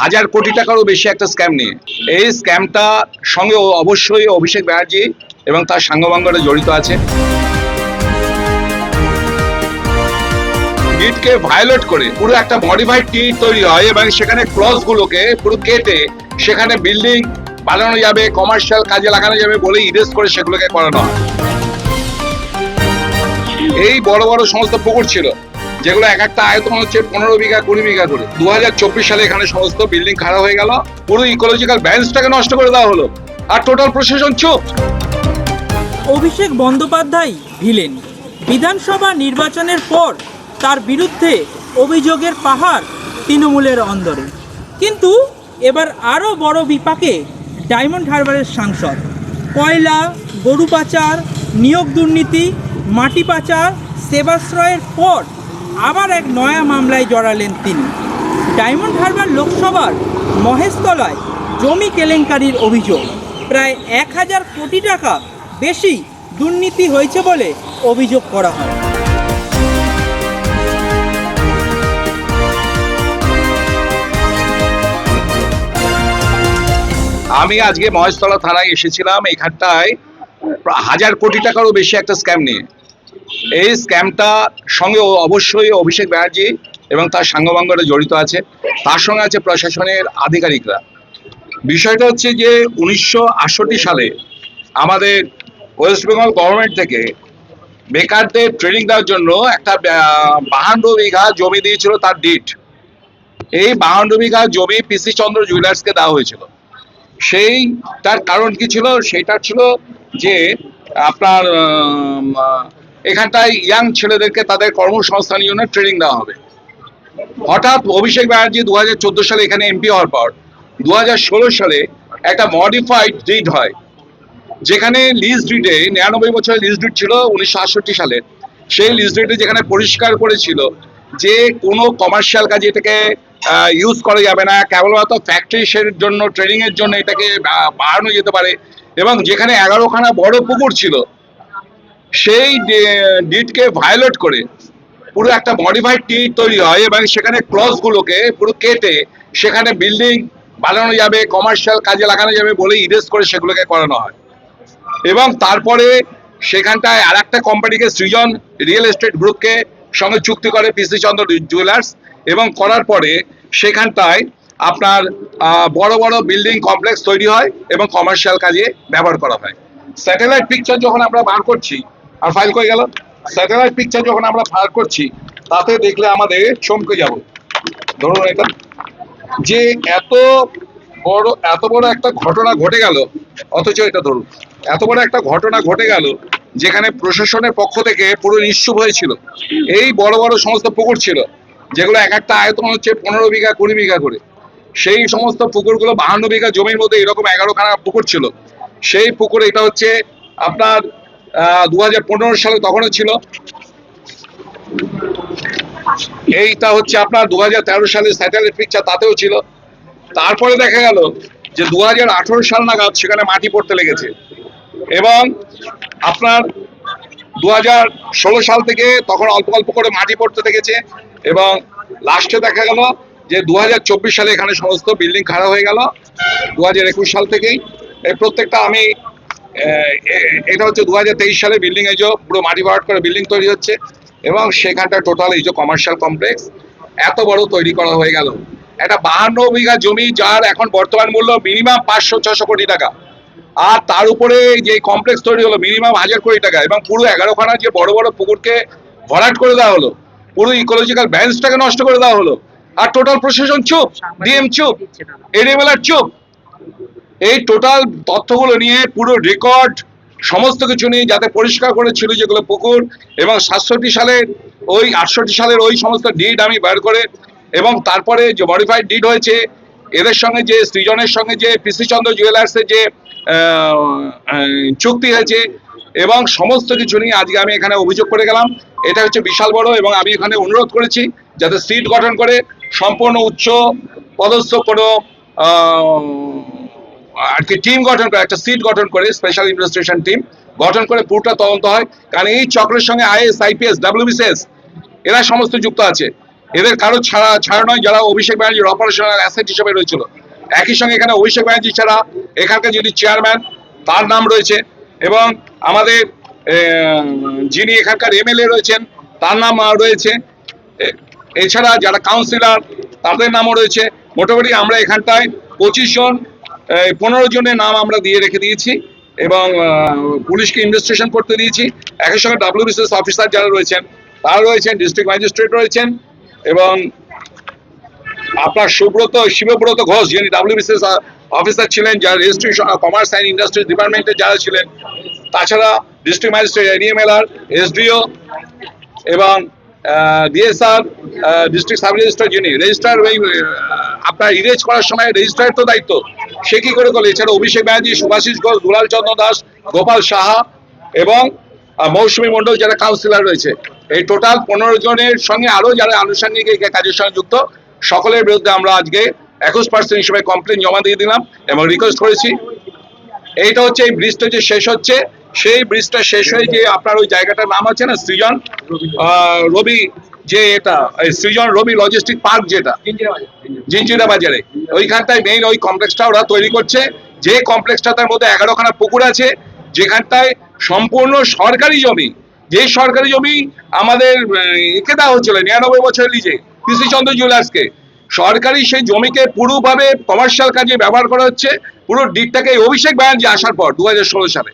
হাজার কোটি টাকারও বেশি একটা স্ক্যাম নিয়ে। এই স্ক্যামটা সঙ্গে অবশ্যই অভিষেক ব্যানার্জি এবং তার সাঙ্গপাঙ্গরা জড়িত আছে। টিটকে ভায়োলেট করে পুরো একটা মডিফাইড টিট তৈরি হয় এবং সেখানে ক্লজ গুলোকে পুরো কেটে সেখানে বিল্ডিং বানানো যাবে, কমার্শিয়াল কাজে লাগানো যাবে বলে ইরেজ করে সেগুলোকে করানো হয়। এই বড় বড় সমস্ত পুকুর ছিল যেগুলো এক একটা আয়তন হচ্ছে 15 বিঘা 20 বিঘা করে। 2024 সালে এখানে সমস্ত বিল্ডিং খারাপ হয়ে গেল, পুরো ইকোলজিক্যাল ব্যালেন্সটাকে নষ্ট করে দেওয়া হলো, আর টোটাল প্রশাসন চুপ। অভিষেক বন্দ্যোপাধ্যায় ভিলেন। বিধানসভা নির্বাচনের পর তার বিরুদ্ধে অভিযোগের পাহাড় তৃণমূলের অন্দরে, কিন্তু এবার আরও বড় বিপাকে ডায়মন্ড হারবারের সাংসদ। কয়লা, গরু পাচার, নিয়োগ দুর্নীতি, মাটি পাচার, সেবাশ্রয়ের পর আবার এক নয়া মামলায় জড়ালেন তিনি। ডায়মন্ড হারবার লোকসভার মহেশতলায় জমি কেলেঙ্কারির অভিযোগ। প্রায় 1000 কোটি টাকা বেশি দুর্নীতি হয়েছে বলে অভিযোগ করা হয়। আমি আজকে মহেশতলা থানায় এসেছিলাম, এখানটায় 1000 কোটি টাকারও বেশি একটা স্ক্যাম নিয়ে। এই স্ক্যামটা সঙ্গে অবশ্যই অভিষেক ব্যানার্জি এবং তার সাঙ্গপাঙ্গরা জড়িত আছে, তার সঙ্গে আছে প্রশাসনের আধিকারিকরা। বিষয়টা হচ্ছে যে 1968 সালে আমাদের ওয়েস্ট বেঙ্গল গভর্নমেন্ট থেকে বেকারদের ট্রেনিং দেওয়ার জন্য একটা 52 বিঘা জমি দিয়েছিল তার ডিট। এই 52 বিঘা জমি পিসি চন্দ্র জুয়েলার্সকে দেওয়া হয়েছিল। তার কারণ কি ছিল? সেটা ছিল যে আপনার এখানটায় ইয়াং ছেলেদেরকে তাদের কর্মসংস্থানের জন্য ট্রেনিং দেওয়া হবে। হঠাৎ অভিষেক ব্যানার্জি 2014 সালে এখানে এমপি হওয়ার পর 2016 সালে একটা মডিফাইড ডিড হয়, যেখানে লিজ ডিডে 99 বছরের লিজ ডিড ছিল 1968 সালে। সেই লিজ ডিডে যেখানে পরিষ্কার করেছিল যে কোনো কমার্শিয়াল কাজে এটাকে ইউজ করা যাবে না, কেবলমাত্র ফ্যাক্টরির জন্য ট্রেনিং এর জন্য এটাকে বাড়ানো যেতে পারে, এবং যেখানে 11খানা বড় পুকুর ছিল সেই ডিডকে ভায়োলেট করে পুরো একটা মডিফাইড টিট তৈরি হয় এবং সেখানে ক্লজ গুলোকে পুরো কেটে সেখানে বিল্ডিং বানানো যাবে, কমার্শিয়াল কাজে লাগানো যাবে বলে ইরেজ করে সেগুলোকে করানো হয়। এবং তারপরে সেখানটায় আর একটা কোম্পানিকে, সৃজন রিয়েল এস্টেট গ্রুপকে সঙ্গে চুক্তি করে পিসি চন্দ্র জুয়েলার্স, এবং করার পরে সেখানটায় আপনার বড় বড় বিল্ডিং কমপ্লেক্স তৈরি হয় এবং কমার্শিয়াল কাজে ব্যবহার করা হয়। স্যাটেলাইট পিকচার যখন আমরা বার করছি, আর ফাইল করে গেল, স্যাটেলাইট পিকচার যখন আমরা বার করছি তাতে দেখলে আমাদের চমকে যাব। ধরুন এটা যে এত বড় একটা ঘটনা ঘটে গেল, অথচ এটা ধরুন এত বড় একটা ঘটনা ঘটে গেল যেখানে প্রশাসনের পক্ষ থেকে পুরো নিশ্চুপ হয়েছিল। এই বড় বড় সমস্ত পুকুর ছিল যেগুলো এক একটা আয়তন হচ্ছে 15 বিঘা 20 বিঘা করে। সেই সমস্ত পুকুরগুলো 52 বিঘা জমির মধ্যে এরকম 11খানা পুকুর ছিল। সেই পুকুর এটা হচ্ছে আপনার 2015 সালে তখনও ছিল। এইটা হচ্ছে আপনার 2013 সালে স্যাটেলাইট পিকচার, তাতেও ছিল। তারপরে দেখা গেল যে 2018 সাল নাগাদ সেখানে মাটি পড়তে লেগেছে, এবং আপনার 2016 সাল থেকে তখন অল্প অল্প করে মাটি পড়তে লেগেছে, এবং লাস্টে দেখা গেল যে 2024 সালে এখানে সমস্ত বিল্ডিং খারাপ হয়ে গেল। 2021 সাল থেকেই এই প্রত্যেকটা আমি এটা হচ্ছে 2023 সালে বিল্ডিং এই যে পুরো মাটি ভরাট করে বিল্ডিং তৈরি হচ্ছে, এবং সেখানটা টোটাল এই যে কমার্শিয়াল কমপ্লেক্স এত বড় তৈরি করা হয়ে গেল। একটা 52 বিঘা জমি যার এখন বর্তমান মূল্য মিনিমাম 500-600 কোটি টাকা, আর তার উপরে যে কমপ্লেক্স তৈরি হলো মিনিমাম 1000 কোটি টাকা, এবং পুরো 11খানা যে বড় বড় পুকুরকে ভরাট করে দেওয়া হলো, পুরো ইকোলজিক্যাল ব্যালেন্সটাকে নষ্ট করে দেওয়া হলো, আর টোটাল প্রশাসন চুপ, ডিএম চুপ, এডিএমএলআর চুপ। এই টোটাল তথ্যগুলো নিয়ে পুরো রেকর্ড সমস্ত কিছু নিয়ে যাতে পরিষ্কার করেছিল যেগুলো পুকুর, এবং 67 সালের ওই 68 সালের ওই সমস্ত ডিড আমি বের করে, এবং তারপরে যে মডিফাইড ডিড হয়েছে এদের সঙ্গে যে সৃজনের সঙ্গে যে পিসি চন্দ্র জুয়েলার্সের যে চুক্তি হয়েছে, এবং সমস্ত কিছু নিয়ে আজকে আমি এখানে অভিযোগ করে গেলাম। এটা হচ্ছে বিশাল বড়, এবং আমি এখানে অনুরোধ করেছি যাতে সিট গঠন করে সম্পূর্ণ উচ্চ পদস্থ কোনো আর কি টিম গঠন করে, একটা সিট গঠন করে স্পেশাল ইনভেস্টিগেশন টিম গঠন করে পুরোটা তদন্ত হয়। কারণ এই চক্রের সঙ্গে আইএস, আইপিএস, ডাব্লিউবিসিএস এরা সমস্ত যুক্ত আছে, এদের কারো ছাড়া নয়, যারা অভিষেক ব্যানার্জির অপারেশনাল অ্যাসেট হিসেবে রয়েছিল। একই সঙ্গে এখানে অভিষেক ব্যানার্জি ছাড়া এখানকার যিনি চেয়ারম্যান তার নাম রয়েছে, এবং আমাদের যিনি এখানকার এমএলএ রয়েছেন তার নাম রয়েছে, এছাড়া যারা কাউন্সিলর তাদের নামও রয়েছে। মোটামুটি আমরা এখানটায় 25 জন 15 জনের নাম আমরা দিয়ে রেখে দিয়েছি এবং পুলিশকে ইনভেস্টিগেশন করতে দিয়েছি। একই সঙ্গে WBCS অফিসার যারা রয়েছেন তারা রয়েছেন, ডিস্ট্রিক্ট ম্যাজিস্ট্রেট রয়েছেন, এবং আপনার শিবব্রত ঘোষ যিনি WBCS অফিসার ছিলেন, যারা রেজিস্ট্রেশন কমার্স অ্যান্ড ইন্ডাস্ট্রিজ ডিপার্টমেন্টে যারা ছিলেন, তাছাড়া ডিস্ট্রিক্ট ম্যাজিস্ট্রেট এডিএমএলআর, এসডিও এবং ডিএসআর ডিস্ট্রিক্ট সাব রেজিস্ট্রার যিনি রেজিস্ট্রার, ওই আপনার ইরেজ করার সময় রেজিস্ট্রার তো দায়িত্ব, সে কি করে করলো। এছাড়া অভিষেক ব্যানার্জি, সুভাষিস ঘোষ, দুলাল চন্দ্র দাস, গোপাল সাহা এবং মৌসুমী মণ্ডল যারা কাউন্সিলর রয়েছে, এই টোটাল 15 জনের সঙ্গে আরো যারা আনুষ্ঠানিক এই কাজের সঙ্গে যুক্ত, সকলের বিরুদ্ধে আমরা আজকে 21% হিসেবে কমপ্লেন জমা দিয়ে দিলাম এবং রিকোয়েস্ট করেছি। এইটা হচ্ছে এই ব্রিজটা যে শেষ হচ্ছে, সেই ব্রিজটা শেষ হয়ে যে আপনার ওই জায়গাটার নাম আছে না সৃজন রবি, যে এটা সৃজন রবি লজিস্টিক পার্ক, যেটা জিঞ্জিরা বাজারে, ওইখানটায় মেইন ওই কমপ্লেক্সটা ওরা তৈরি করছে। যে কমপ্লেক্সটার মধ্যে 11খানা পুকুর আছে, যেখানটায় সম্পূর্ণ সরকারি জমি, যে সরকারি জমি আমাদের একে দেওয়া হচ্ছিল 99 বছরের লিজে পিসি চন্দ্র জুয়েলার্সকে, সরকারি সেই জমিকে পুরোভাবে কমার্শিয়াল কাজে ব্যবহার করা হচ্ছে। পুরো ডিটটাকে অভিষেক ব্যানার্জি আসার পর 2016 সালে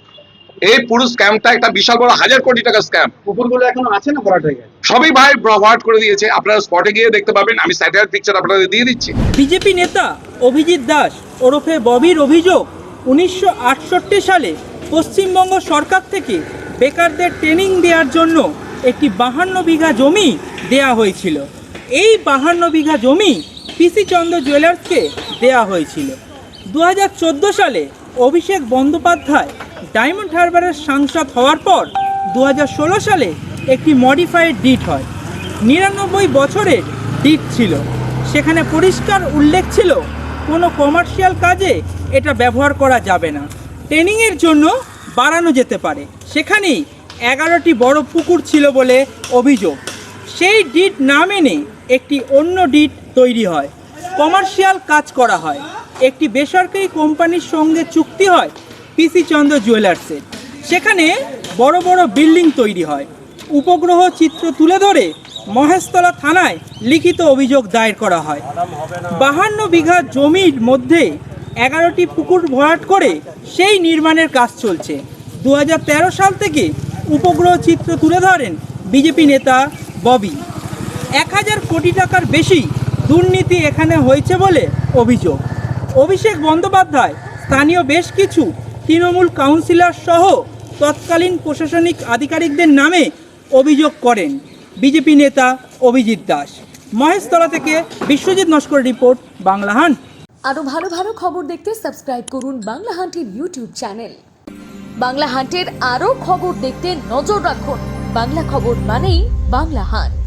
এই পুরো স্ক্যামটা একটা বিশাল বড় 1000 কোটি টাকা স্ক্যাম। পুকুরগুলো এখনো আছে না ভরাট হয়ে গেছে? সবই ভাই ভরাট করে দিয়েছে, আপনারা স্পটে গিয়ে দেখতে পাবেন, আমি স্যাটেলাইট পিকচার আপনাদের দিয়ে দিচ্ছি। বিজেপি নেতা অভিজিৎ দাস ওরফে ববির অভিযোগ 1968 সালে পশ্চিমবঙ্গ সরকার থেকে বেকারদের ট্রেনিং দেওয়ার জন্য একটি 52 বিঘা জমি দেয়া হয়েছিল। এই 52 বিঘা জমি পিসি চন্দ্র জুয়েলার্সকে দেয়া হয়েছিল। 2014 সালে অভিষেক বন্দ্যোপাধ্যায় ডায়মন্ড হারবারের সাংসদ হওয়ার পর 2016 সালে একটি মডিফাইড ডিড হয়। 99 বছরের ডিড ছিল, সেখানে পরিষ্কার উল্লেখ ছিল কোনো কমার্শিয়াল কাজে এটা ব্যবহার করা যাবে না, ট্রেনিংয়ের জন্য বাড়ানো যেতে পারে। সেখানেই 11টি বড় পুকুর ছিল বলে অভিযোগ। সেই ডিড না মেনে একটি অন্য ডিড তৈরি হয়, কমার্শিয়াল কাজ করা হয়। একটি বেসরকারি কোম্পানির সঙ্গে চুক্তি হয় পিসি চন্দ্র জুয়েলার্সের, সেখানে বড় বড় বিল্ডিং তৈরি হয়। উপগ্রহ চিত্র তুলে ধরে মহেশতলা থানায় লিখিত অভিযোগ দায়ের করা হয়। 52 বিঘা জমির মধ্যে 11টি পুকুর ভরাট করে সেই নির্মাণের কাজ চলছে। 2013 সাল থেকে উপগ্রহ চিত্র তুলে ধরেন বিজেপি নেতা ববি। 1000 কোটি টাকার বেশি দুর্নীতি এখানে হয়েছে বলে অভিযোগ। অভিষেক বন্দ্যোপাধ্যায় স্থানীয় বেশ কিছু তৃণমূল কাউন্সিলর সহ তৎকালীন প্রশাসনিক আধিকারিকদের নামে অভিযোগ করেন বিজেপি নেতা অভিজিৎ দাস। মহেশতলা থেকে বিশ্বজিৎ নস্কর রিপোর্ট, বাংলাহান। আরও ভালো ভালো খবর দেখতে সাবস্ক্রাইব করুন বাংলা হান্টের ইউটিউব চ্যানেল। বাংলা হান্টের আরও খবর দেখতে নজর রাখুন। বাংলা খবর মানেই বাংলা হান্ট।